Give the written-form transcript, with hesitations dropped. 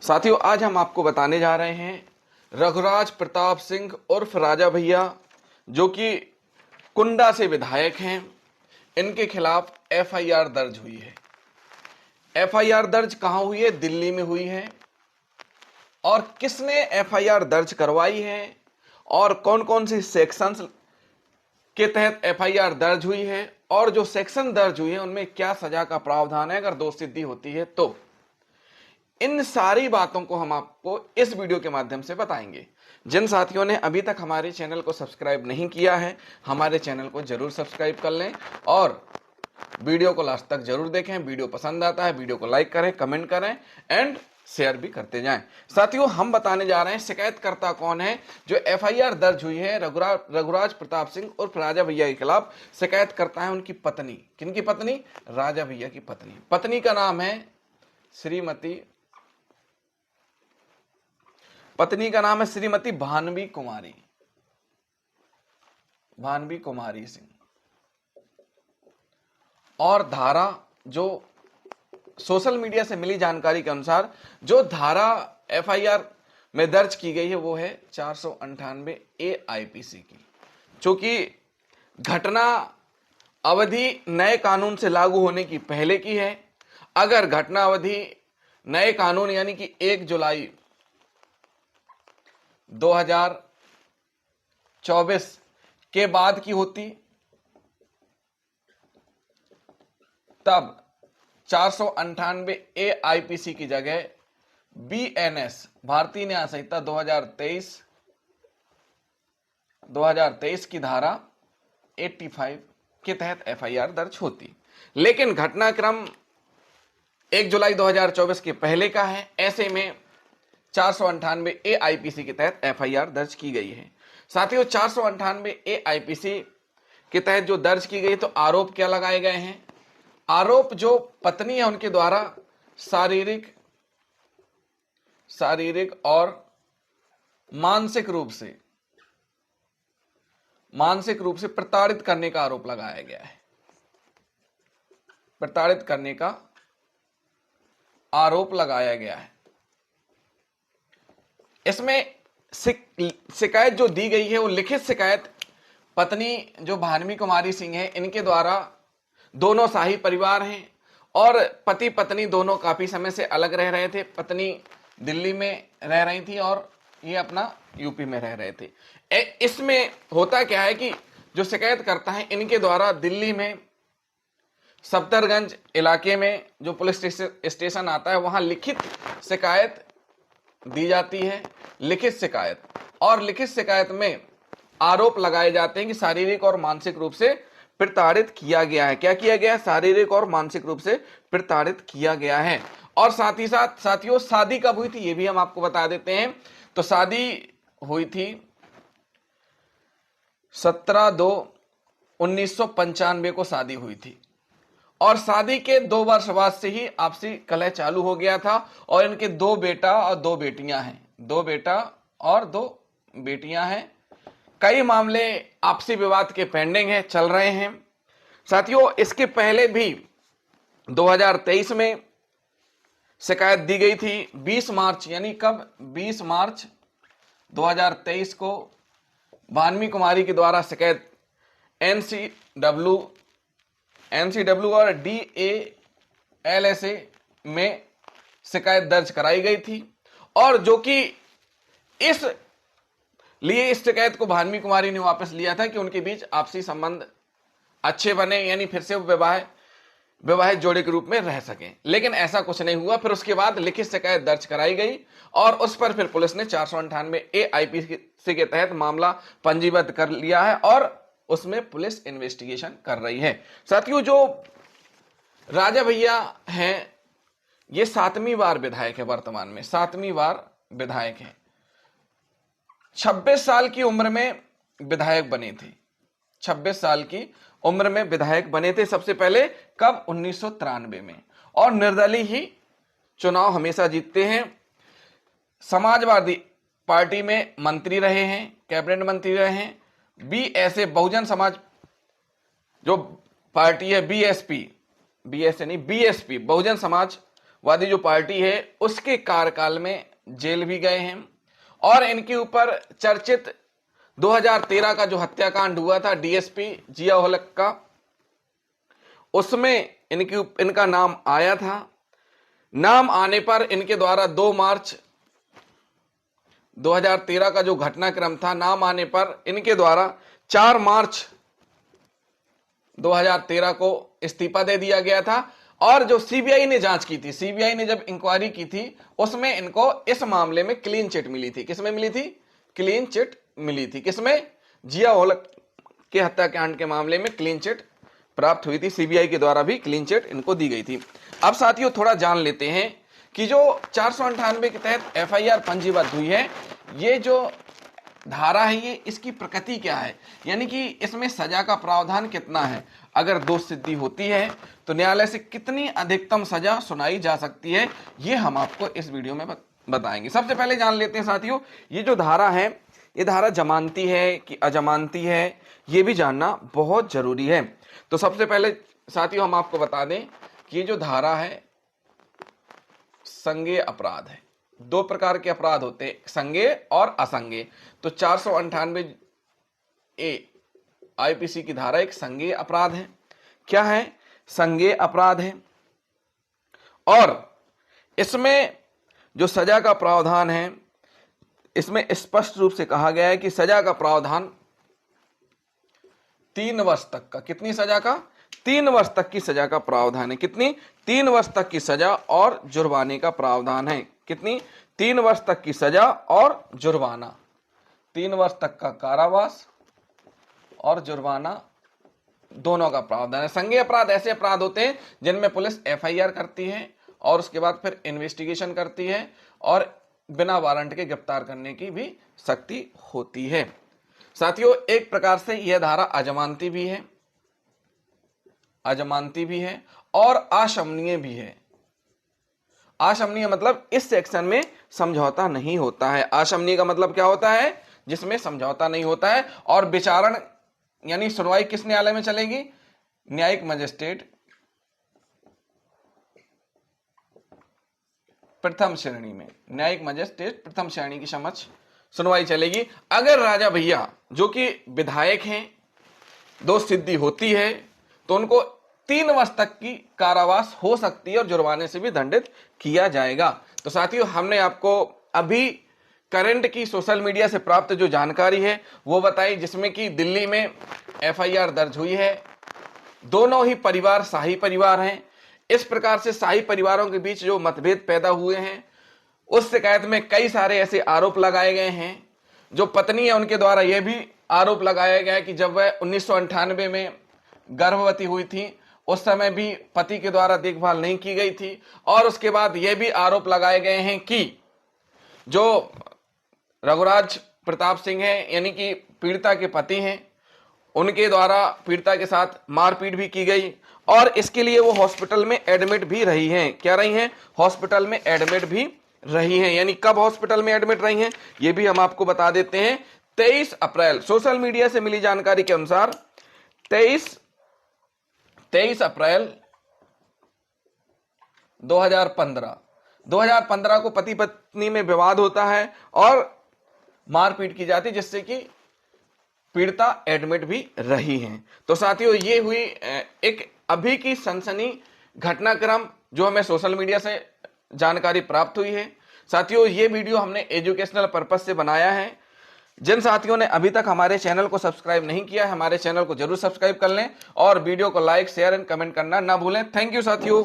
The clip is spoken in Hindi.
साथियों, आज हम आपको बताने जा रहे हैं रघुराज प्रताप सिंह उर्फ राजा भैया, जो कि कुंडा से विधायक हैं। इनके खिलाफ एफआईआर दर्ज हुई है। एफआईआर दर्ज कहां हुई है? दिल्ली में हुई है। और किसने एफआईआर दर्ज करवाई है और कौन कौन से सेक्शंस के तहत एफआईआर दर्ज हुई है और जो सेक्शन दर्ज हुई है उनमें क्या सजा का प्रावधान है अगर दोषसिद्धि होती है तो, इन सारी बातों को हम आपको इस वीडियो के माध्यम से बताएंगे। जिन साथियों ने अभी तक हमारे चैनल को सब्सक्राइब नहीं किया है, हमारे चैनल को जरूर सब्सक्राइब कर लें और वीडियो को लास्ट तक जरूर देखें। वीडियो पसंद आता है वीडियो को लाइक करें, कमेंट करें एंड शेयर भी करते जाएं। साथियों, हम बताने जा रहे हैं शिकायतकर्ता कौन है। जो एफआईआर दर्ज हुई है रघुराज प्रताप सिंह उर्फ राजा भैया के खिलाफ, शिकायतकर्ता है उनकी पत्नी। किनकी पत्नी? राजा भैया की पत्नी। पत्नी का नाम है श्रीमती भानवी कुमारी सिंह। और धारा, जो सोशल मीडिया से मिली जानकारी के अनुसार, जो धारा एफआईआर में दर्ज की गई है वो है 498 ए आईपीसी की, चूंकि घटना अवधि नए कानून से लागू होने की पहले की है। अगर घटना अवधि नए कानून यानी कि 1 जुलाई 2024 के बाद की होती, तब 498 ए आईपीसी की जगह बीएनएस भारतीय न्याय संहिता 2023 की धारा 85 के तहत एफआईआर दर्ज होती। लेकिन घटनाक्रम 1 जुलाई 2024 के पहले का है, ऐसे में 498 ए आईपीसी के तहत एफआईआर दर्ज की गई है। साथियों, 498 ए आईपीसी के तहत जो दर्ज की गई, तो आरोप क्या लगाए गए हैं? आरोप जो पत्नी है उनके द्वारा शारीरिक और मानसिक रूप से प्रताड़ित करने का आरोप लगाया गया है। प्रताड़ित करने का आरोप लगाया गया है। इसमें शिकायत जो दी गई है वो लिखित शिकायत पत्नी जो भानवी कुमारी सिंह है इनके द्वारा, दोनों शाही परिवार हैं और पति पत्नी दोनों काफी समय से अलग रह रहे थे। पत्नी दिल्ली में रह रही थी और ये अपना यूपी में रह रहे थे। इसमें होता क्या है कि जो शिकायत करता है इनके द्वारा दिल्ली में सफदरगंज इलाके में जो पुलिस स्टेशन आता है वहां लिखित शिकायत दी जाती है। लिखित शिकायत में आरोप लगाए जाते हैं कि शारीरिक और मानसिक रूप से प्रताड़ित किया गया है। क्या किया गया है? शारीरिक और मानसिक रूप से प्रताड़ित किया गया है। और साथ ही साथ साथियों, शादी कब हुई थी ये भी हम आपको बता देते हैं। तो शादी हुई थी 17/2/1995 को शादी हुई थी और शादी के 2 वर्ष बाद से ही आपसी कलह चालू हो गया था और इनके 2 बेटा और 2 बेटियां हैं। 2 बेटा और 2 बेटियां हैं। कई मामले आपसी विवाद के पेंडिंग हैं, चल रहे हैं। साथियों, इसके पहले भी 2023 में शिकायत दी गई थी 20 मार्च, यानी कब? 20 मार्च 2023 को भानवी कुमारी के द्वारा शिकायत एनसीडब्ल्यू और डीएलएसए में शिकायत दर्ज कराई गई थी और जो कि इस शिकायत को भानवी कुमारी ने वापस लिया था कि उनके बीच आपसी संबंध अच्छे बने, यानी फिर से वो विवाहित जोड़े के रूप में रह सकें। लेकिन ऐसा कुछ नहीं हुआ। फिर उसके बाद लिखित शिकायत दर्ज कराई गई और उस पर फिर पुलिस ने 498 ए आईपीसी के तहत मामला पंजीबद्ध कर लिया है और उसमें पुलिस इन्वेस्टिगेशन कर रही है। साथियों, जो राजा भैया हैं ये 7वीं बार विधायक है, वर्तमान में 7वीं बार विधायक है। 26 साल की उम्र में विधायक बने थे। 26 साल की उम्र में विधायक बने थे सबसे पहले, कब? 1993 में। और निर्दलीय ही चुनाव हमेशा जीतते हैं। समाजवादी पार्टी में मंत्री रहे हैं, कैबिनेट मंत्री रहे हैं। बीएसए बहुजन समाज जो पार्टी है, बीएसपी बहुजन समाज वादी जो पार्टी है उसके कार्यकाल में जेल भी गए हैं। और इनके ऊपर चर्चित 2013 का जो हत्याकांड हुआ था डीएसपी जिया उल-हक का, उसमें इनका नाम आया था। नाम आने पर इनके द्वारा 2 मार्च 2013 का जो घटनाक्रम था, नाम आने पर इनके द्वारा 4 मार्च 2013 को इस्तीफा दे दिया गया था। और जो सीबीआई ने जांच की थी, सीबीआई ने जब इंक्वायरी की थी, उसमें इनको इस मामले में क्लीन चिट मिली थी। किसमें मिली थी? क्लीन चिट मिली थी। किसमें? जिया उल-हक के हत्याकांड के मामले में क्लीन चिट प्राप्त हुई थी। सीबीआई के द्वारा भी क्लीन चिट इनको दी गई थी। अब साथियों थोड़ा जान लेते हैं कि जो 498 के तहत एफआईआर पंजीबद्ध हुई है, ये जो धारा है ये इसकी प्रकृति क्या है, यानी कि इसमें सजा का प्रावधान कितना है। अगर दोष सिद्धि होती है तो न्यायालय से कितनी अधिकतम सजा सुनाई जा सकती है, ये हम आपको इस वीडियो में बताएंगे। सबसे पहले जान लेते हैं साथियों, ये जो धारा है, ये धारा जमानती है कि अजमानती है, ये भी जानना बहुत जरूरी है। तो सबसे पहले साथियों हम आपको बता दें कि ये जो धारा है संज्ञेय अपराध है। 2 प्रकार के अपराध होते हैं, संज्ञेय और असंज्ञेय। तो 498 ए आईपीसी की धारा एक संज्ञेय अपराध है। क्या है? संज्ञेय अपराध है। और इसमें जो सजा का प्रावधान है, इसमें स्पष्ट रूप से कहा गया है कि सजा का प्रावधान 3 वर्ष तक का, कितनी सजा का? 3 वर्ष तक की सजा का प्रावधान है। कितनी? 3 वर्ष तक की सजा और जुर्माने का प्रावधान है। कितनी? 3 वर्ष तक की सजा और जुर्माना, 3 वर्ष तक का कारावास और जुर्माना दोनों का प्रावधान है। संज्ञेय अपराध ऐसे अपराध होते हैं जिनमें पुलिस एफआईआर करती है और उसके बाद फिर इन्वेस्टिगेशन करती है और बिना वारंट के गिरफ्तार करने की भी शक्ति होती है। साथियों एक प्रकार से यह धारा अजमानती भी है, अजमानती भी है और आशमनीय भी है। आशमनीय मतलब इस सेक्शन में समझौता नहीं होता है। आशमनीय का मतलब क्या होता है? जिसमें समझौता नहीं होता है। और विचारण यानी सुनवाई किस न्यायालय में चलेगी? न्यायिक मजिस्ट्रेट प्रथम श्रेणी में, न्यायिक मजिस्ट्रेट प्रथम श्रेणी की समक्ष सुनवाई चलेगी। अगर राजा भैया जो कि विधायक हैं, दोष सिद्धि होती है तो उनको 3 वर्ष तक की कारावास हो सकती है और जुर्माने से भी दंडित किया जाएगा। तो साथियों हमने आपको अभी करंट की सोशल मीडिया से प्राप्त जो जानकारी है वो बताई, जिसमें कि दिल्ली में एफआईआर दर्ज हुई है। दोनों ही परिवार शाही परिवार हैं। इस प्रकार से शाही परिवारों के बीच जो मतभेद पैदा हुए हैं, उस शिकायत में कई सारे ऐसे आरोप लगाए गए हैं। जो पत्नी है उनके द्वारा यह भी आरोप लगाया गया है कि जब वह 1998 में गर्भवती हुई थी उस समय भी पति के द्वारा देखभाल नहीं की गई थी। और उसके बाद यह भी आरोप लगाए गए हैं कि जो रघुराज प्रताप सिंह है यानी कि पीड़िता के पति हैं, उनके द्वारा पीड़िता के साथ मारपीट भी की गई और इसके लिए वो हॉस्पिटल में एडमिट भी रही हैं। क्या रही हैं? हॉस्पिटल में एडमिट भी रही हैं। यानी कब हॉस्पिटल में एडमिट रही हैं ये भी हम आपको बता देते हैं। 23 अप्रैल सोशल मीडिया से मिली जानकारी के अनुसार 23 अप्रैल 2015 को पति पत्नी में विवाद होता है और मारपीट की जाती, जिससे कि पीड़िता एडमिट भी रही हैं। तो साथियों ये हुई एक अभी की सनसनी घटनाक्रम जो हमें सोशल मीडिया से जानकारी प्राप्त हुई है। साथियों ये वीडियो हमने एजुकेशनल पर्पस से बनाया है। जिन साथियों ने अभी तक हमारे चैनल को सब्सक्राइब नहीं किया है, हमारे चैनल को जरूर सब्सक्राइब कर लें और वीडियो को लाइक, शेयर एंड कमेंट करना ना भूलें। थैंक यू साथियों।